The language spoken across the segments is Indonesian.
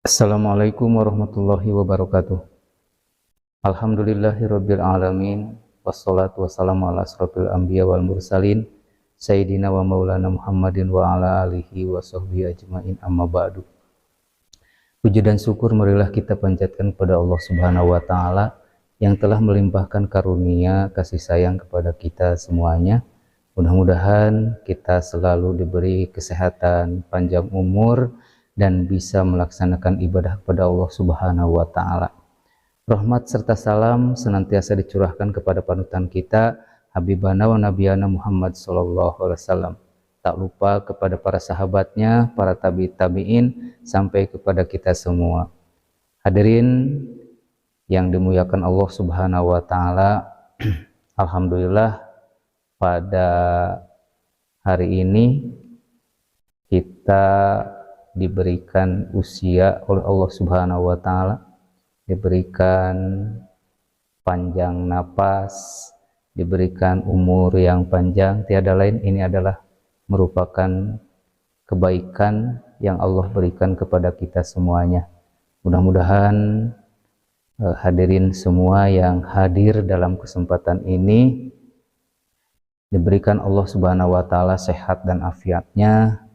Assalamualaikum warahmatullahi wabarakatuh. Alhamdulillahirabbil alamin wassalatu wassalamu ala asrofil anbiya wal mursalin sayyidina wa maulana Muhammadin wa ala alihi wa sahbihi ajmain, amma ba'du. Puji dan syukur marilah kita panjatkan kepada Allah Subhanahu wa taala yang telah melimpahkan karunia kasih sayang kepada kita semuanya. Mudah-mudahan kita selalu diberi kesehatan, panjang umur, dan bisa melaksanakan ibadah kepada Allah Subhanahu wa taala. Rahmat serta salam senantiasa dicurahkan kepada panutan kita Habibana wa Nabiyana Muhammad sallallahu alaihi wasallam. Tak lupa kepada para sahabatnya, para tabi'in, sampai kepada kita semua. Hadirin yang dimuliakan Allah Subhanahu wa taala, alhamdulillah pada hari ini kita diberikan usia oleh Allah Subhanahu wa taala, diberikan panjang napas, diberikan umur yang panjang. Tiada lain, ini adalah merupakan kebaikan yang Allah berikan kepada kita semuanya. Mudah-mudahan hadirin semua yang hadir dalam kesempatan ini diberikan Allah Subhanahu wa taala sehat dan afiatnya,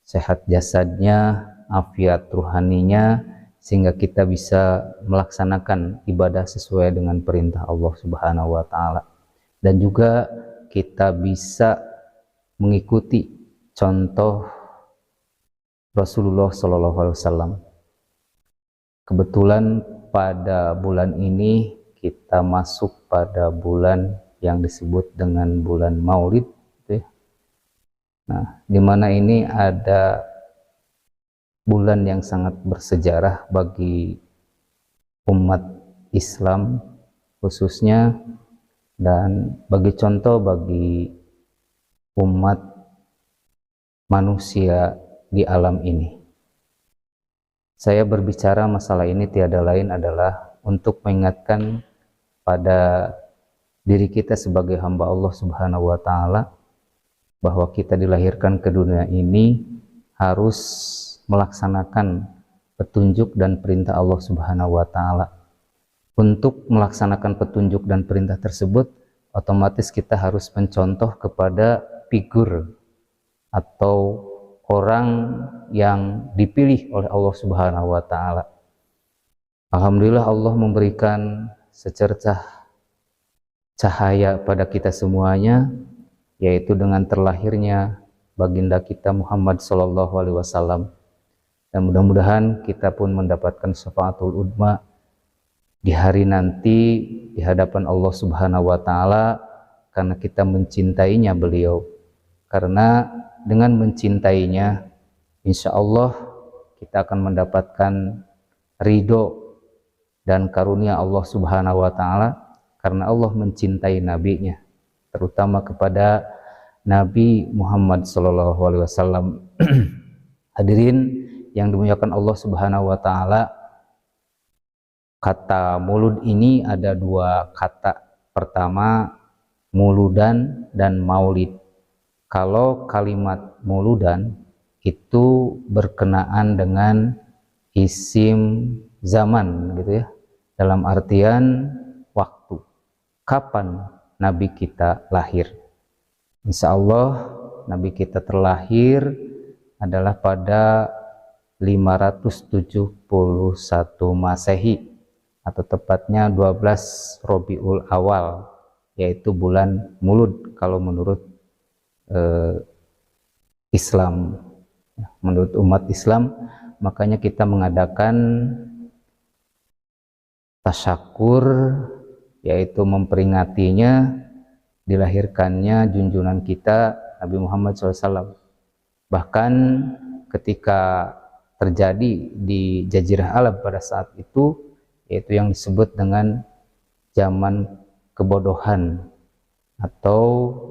sehat jasadnya, afiat ruhaninya, sehingga kita bisa melaksanakan ibadah sesuai dengan perintah Allah Subhanahu wa taala, dan juga kita bisa mengikuti contoh Rasulullah Shallallahu alaihi wasallam. Kebetulan pada bulan ini kita masuk pada bulan yang disebut dengan bulan Maulid. Nah, di mana ini ada bulan yang sangat bersejarah bagi umat Islam khususnya, dan bagi contoh bagi umat manusia di alam ini. Saya berbicara masalah ini tiada lain adalah untuk mengingatkan pada diri kita sebagai hamba Allah Subhanahu wa taala bahwa kita dilahirkan ke dunia ini harus melaksanakan petunjuk dan perintah Allah Subhanahu wa taala. Untuk melaksanakan petunjuk dan perintah tersebut, otomatis kita harus mencontoh kepada figur atau orang yang dipilih oleh Allah Subhanahu wa taala. Alhamdulillah Allah memberikan secercah cahaya pada kita semuanya, yaitu dengan terlahirnya baginda kita Muhammad Sallallahu Alaihi Wasallam. Dan mudah-mudahan kita pun mendapatkan syafaatul udma di hari nanti di hadapan Allah Subhanahu wa taala, karena kita mencintainya beliau. Karena dengan mencintainya, insya Allah kita akan mendapatkan ridho dan karunia Allah Subhanahu wa taala, karena Allah mencintai nabinya, terutama kepada Nabi Muhammad Sallallahu Alaihi Wasallam. Hadirin yang dimuliakan Allah Subhanahu Wa Taala, kata mulud ini ada dua kata. Pertama, muludan dan maulid. Kalau kalimat muludan itu berkenaan dengan isim zaman, gitu ya, dalam artian waktu, kapan Nabi kita lahir. Insya Allah Nabi kita terlahir adalah pada 571 Masehi, atau tepatnya 12 Rabiul Awal, yaitu bulan Mulud kalau menurut Islam. Menurut umat Islam, makanya kita mengadakan tasyakur, yaitu memperingatinya dilahirkannya junjungan kita Nabi Muhammad SAW. Bahkan ketika terjadi di Jazirah Arab pada saat itu, yaitu yang disebut dengan zaman kebodohan, atau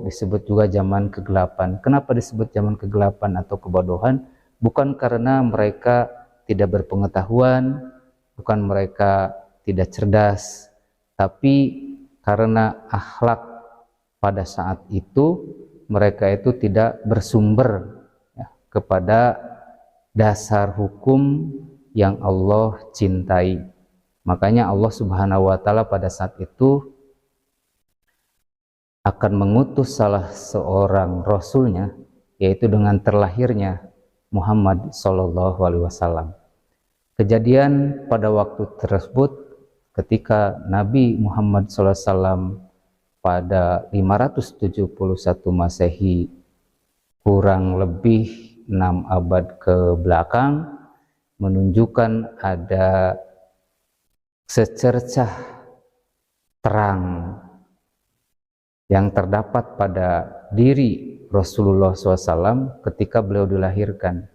disebut juga zaman kegelapan. Kenapa disebut zaman kegelapan atau kebodohan? Bukan karena mereka tidak berpengetahuan, bukan mereka tidak cerdas, tapi karena akhlak pada saat itu mereka itu tidak bersumber, ya, kepada dasar hukum yang Allah cintai. Makanya Allah Subhanahu wa taala pada saat itu akan mengutus salah seorang rasulnya, yaitu dengan terlahirnya Muhammad sallallahu alaihi wasallam. Kejadian pada waktu tersebut ketika Nabi Muhammad sallallahu alaihi wasallam pada 571 Masehi, kurang lebih 6 abad ke belakang, menunjukkan ada secercah terang yang terdapat pada diri Rasulullah SAW ketika beliau dilahirkan.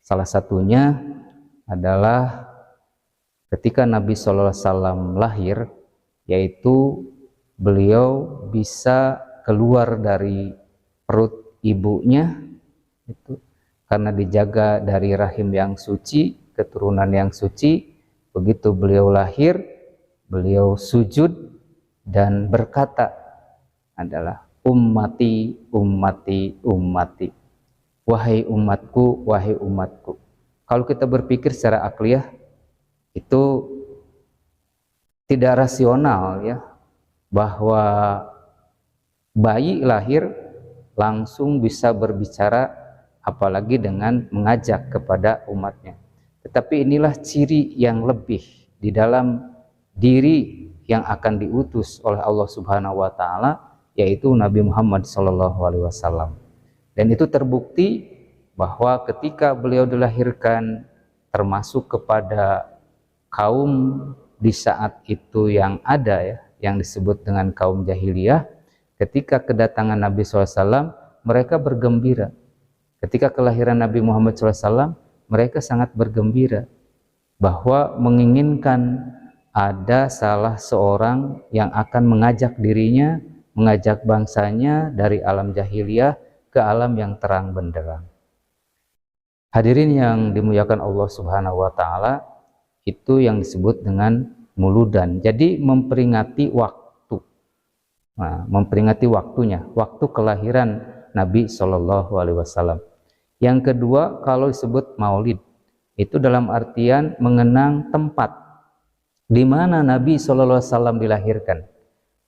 Salah satunya adalah ketika Nabi SAW lahir, yaitu beliau bisa keluar dari perut ibunya itu karena dijaga dari rahim yang suci, keturunan yang suci. Begitu beliau lahir, beliau sujud dan berkata adalah ummati, ummati, ummati, wahai umatku, wahai umatku. Kalau kita berpikir secara akliyah, itu tidak rasional ya, bahwa bayi lahir langsung bisa berbicara, apalagi dengan mengajak kepada umatnya. Tetapi inilah ciri yang lebih di dalam diri yang akan diutus oleh Allah Subhanahu wa taala, yaitu Nabi Muhammad SAW. Dan itu terbukti bahwa ketika beliau dilahirkan, termasuk kepada kaum di saat itu yang ada ya, yang disebut dengan kaum jahiliyah, ketika kedatangan Nabi SAW, mereka bergembira. Ketika kelahiran Nabi Muhammad SAW, mereka sangat bergembira bahwa menginginkan ada salah seorang yang akan mengajak dirinya, mengajak bangsanya dari alam jahiliyah ke alam yang terang benderang. Hadirin yang dimuliakan Allah Subhanahu wa taala, itu yang disebut dengan muludan. Jadi memperingati waktu. Nah, memperingati waktunya, waktu kelahiran Nabi Shallallahu alaihi wasallam. Yang kedua, kalau disebut maulid, itu dalam artian mengenang tempat di mana Nabi Shallallahu alaihi wasallam dilahirkan.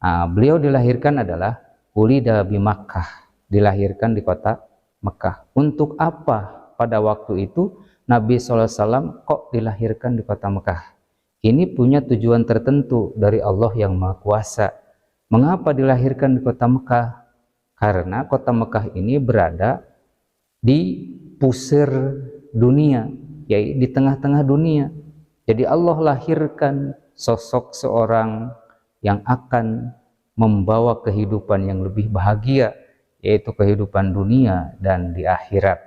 Nah, beliau dilahirkan adalah ulida bi Makkah, dilahirkan di kota Mekah. Untuk apa pada waktu itu Nabi Shallallahu alaihi wasallam kok dilahirkan di kota Mekah? Ini punya tujuan tertentu dari Allah yang Maha Kuasa. Mengapa dilahirkan di kota Mekah? Karena kota Mekah ini berada di pusir dunia, yaitu di tengah-tengah dunia. Jadi Allah lahirkan sosok seorang yang akan membawa kehidupan yang lebih bahagia, yaitu kehidupan dunia dan di akhirat.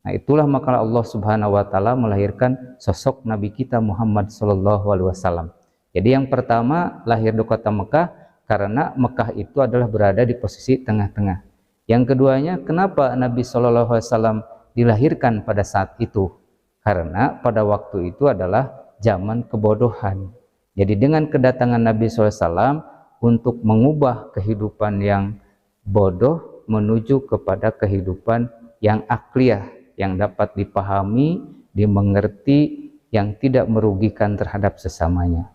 Nah, itulah maka Allah Subhanahu wa taala melahirkan sosok Nabi kita Muhammad sallallahu alaihi wasallam. Jadi yang pertama lahir di kota Mekah karena Mekah itu adalah berada di posisi tengah-tengah. Yang keduanya, kenapa Nabi sallallahu alaihi wasallam dilahirkan pada saat itu? Karena pada waktu itu adalah zaman kebodohan. Jadi dengan kedatangan Nabi sallallahu alaihi wasallam untuk mengubah kehidupan yang bodoh menuju kepada kehidupan yang akliyah, yang dapat dipahami, dimengerti, yang tidak merugikan terhadap sesamanya.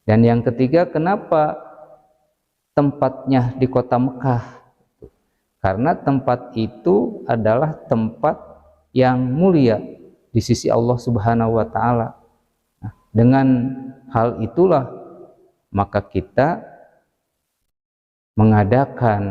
Dan yang ketiga, kenapa tempatnya di kota Mekah? Karena tempat itu adalah tempat yang mulia di sisi Allah Subhanahu wa taala. Nah, dengan hal itulah maka kita mengadakan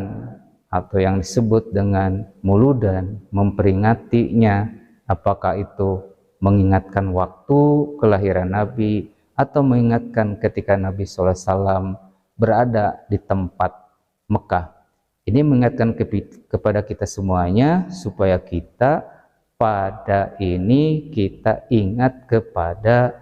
atau yang disebut dengan muludan, memperingatinya, apakah itu mengingatkan waktu kelahiran Nabi atau mengingatkan ketika Nabi SAW berada di tempat Mekah. Ini mengingatkan kepada kita semuanya supaya kita pada ini kita ingat kepada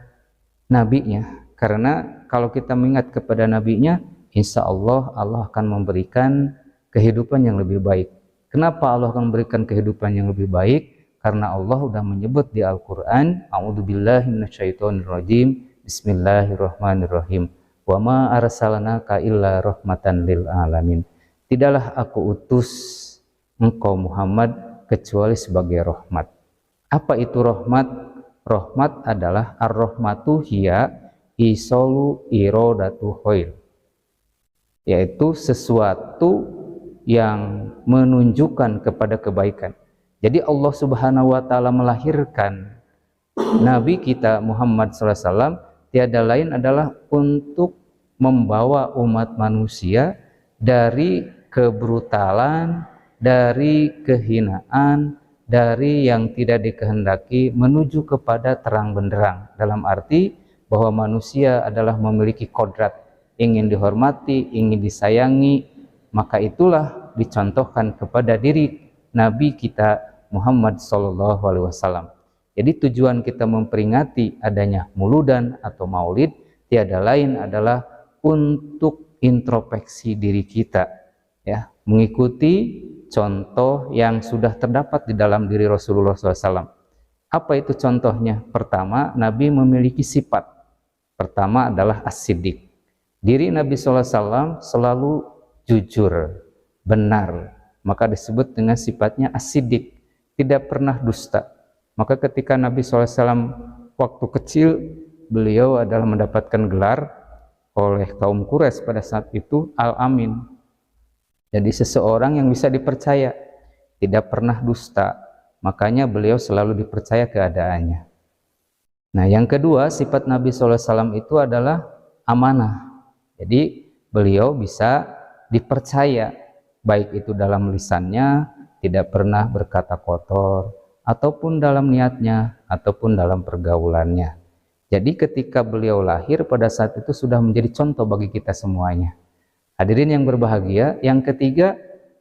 nabinya. Karena kalau kita mengingat kepada nabinya, insya Allah Allah akan memberikan kehidupan yang lebih baik. Kenapa Allah akan memberikan kehidupan yang lebih baik? Karena Allah sudah menyebut di Al-Quran, A'udzubillahi minasyaitonirrajim, Bismillahirrahmanirrahim. Wa ma arsalnaka illa rahmatan lil alamin. Tidaklah aku utus engkau Muhammad kecuali sebagai rahmat. Apa itu rahmat? rahmat adalah ar-rahmatu hiya isolu irodatu khair, yaitu sesuatu yang menunjukkan kepada kebaikan. Jadi Allah Subhanahu wa taala melahirkan Nabi kita Muhammad SAW tiada lain adalah untuk membawa umat manusia dari kebrutalan, dari kehinaan, dari yang tidak dikehendaki menuju kepada terang benderang. Dalam arti bahwa manusia adalah memiliki kodrat ingin dihormati, ingin disayangi, maka itulah dicontohkan kepada diri Nabi kita Muhammad SAW. Jadi tujuan kita memperingati adanya muludan atau maulid tiada lain adalah untuk introspeksi diri kita, ya, mengikuti contoh yang sudah terdapat di dalam diri Rasulullah SAW. Apa itu contohnya? Pertama, Nabi memiliki sifat. Pertama adalah as-siddiq. Diri Nabi SAW selalu jujur, benar, maka disebut dengan sifatnya as-siddiq, tidak pernah dusta. Maka ketika Nabi SAW waktu kecil, beliau adalah mendapatkan gelar oleh kaum Quraisy pada saat itu Al-Amin. Jadi seseorang yang bisa dipercaya, tidak pernah dusta, makanya beliau selalu dipercaya keadaannya. Nah, yang kedua, sifat Nabi SAW itu adalah amanah. Jadi beliau bisa dipercaya, baik itu dalam lisannya, tidak pernah berkata kotor, ataupun dalam niatnya, ataupun dalam pergaulannya. Jadi ketika beliau lahir pada saat itu sudah menjadi contoh bagi kita semuanya. Hadirin yang berbahagia, yang ketiga,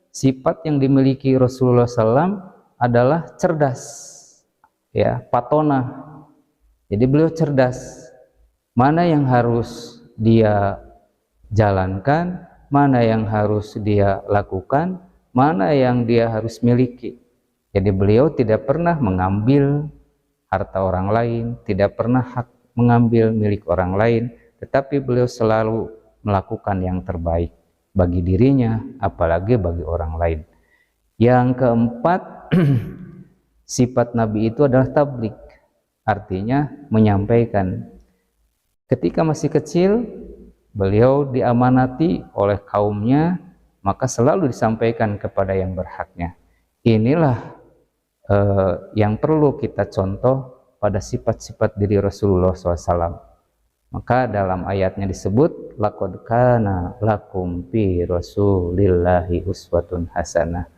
sifat yang dimiliki Rasulullah SAW adalah cerdas, ya, patona. Jadi beliau cerdas. Mana yang harus dia jalankan, mana yang harus dia lakukan, mana yang dia harus miliki. Jadi beliau tidak pernah mengambil harta orang lain, tidak pernah mengambil milik orang lain, tetapi beliau selalu melakukan yang terbaik bagi dirinya, apalagi bagi orang lain. Yang keempat, sifat Nabi itu adalah tabligh, artinya menyampaikan. Ketika masih kecil, beliau diamanati oleh kaumnya, maka selalu disampaikan kepada yang berhaknya. Inilah yang perlu kita contoh pada sifat-sifat diri Rasulullah SAW. Maka dalam ayatnya disebut laqad kana lakum fi rasulillahi uswatun hasanah.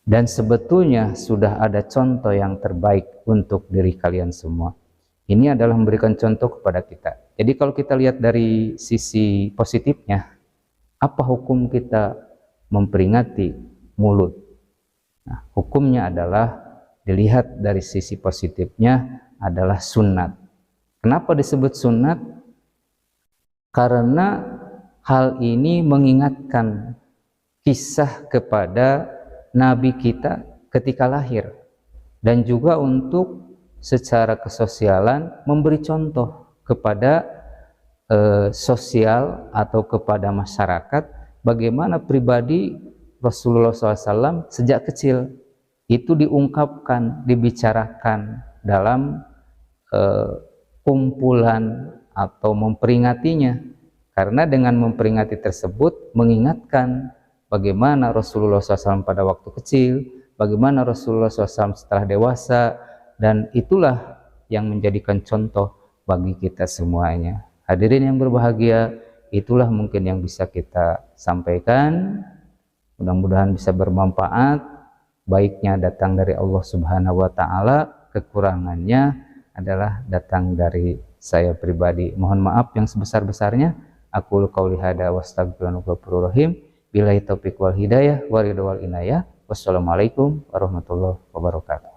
Dan sebetulnya sudah ada contoh yang terbaik untuk diri kalian semua. Ini adalah memberikan contoh kepada kita. Jadi kalau kita lihat dari sisi positifnya, apa hukum kita memperingati Maulud? Nah, hukumnya adalah dilihat dari sisi positifnya adalah sunat. Kenapa disebut sunat? Karena hal ini mengingatkan kisah kepada Nabi kita ketika lahir, dan juga untuk secara kesosialan memberi contoh kepada sosial atau kepada masyarakat bagaimana pribadi Rasulullah SAW sejak kecil itu diungkapkan, dibicarakan dalam kumpulan atau memperingatinya. Karena dengan memperingati tersebut mengingatkan bagaimana Rasulullah SAW pada waktu kecil, bagaimana Rasulullah SAW setelah dewasa, dan itulah yang menjadikan contoh bagi kita semuanya. Hadirin yang berbahagia, itulah mungkin yang bisa kita sampaikan. Mudah-mudahan bisa bermanfaat. Baiknya datang dari Allah Subhanahu wa Ta'ala, kekurangannya adalah datang dari saya pribadi. Mohon maaf yang sebesar-besarnya. Aku qauli hada wa astaghfirullahaladzim. Billahi taufiq wal hidayah wa ridha wal inayah. Wassalamualaikum warahmatullahi wabarakatuh.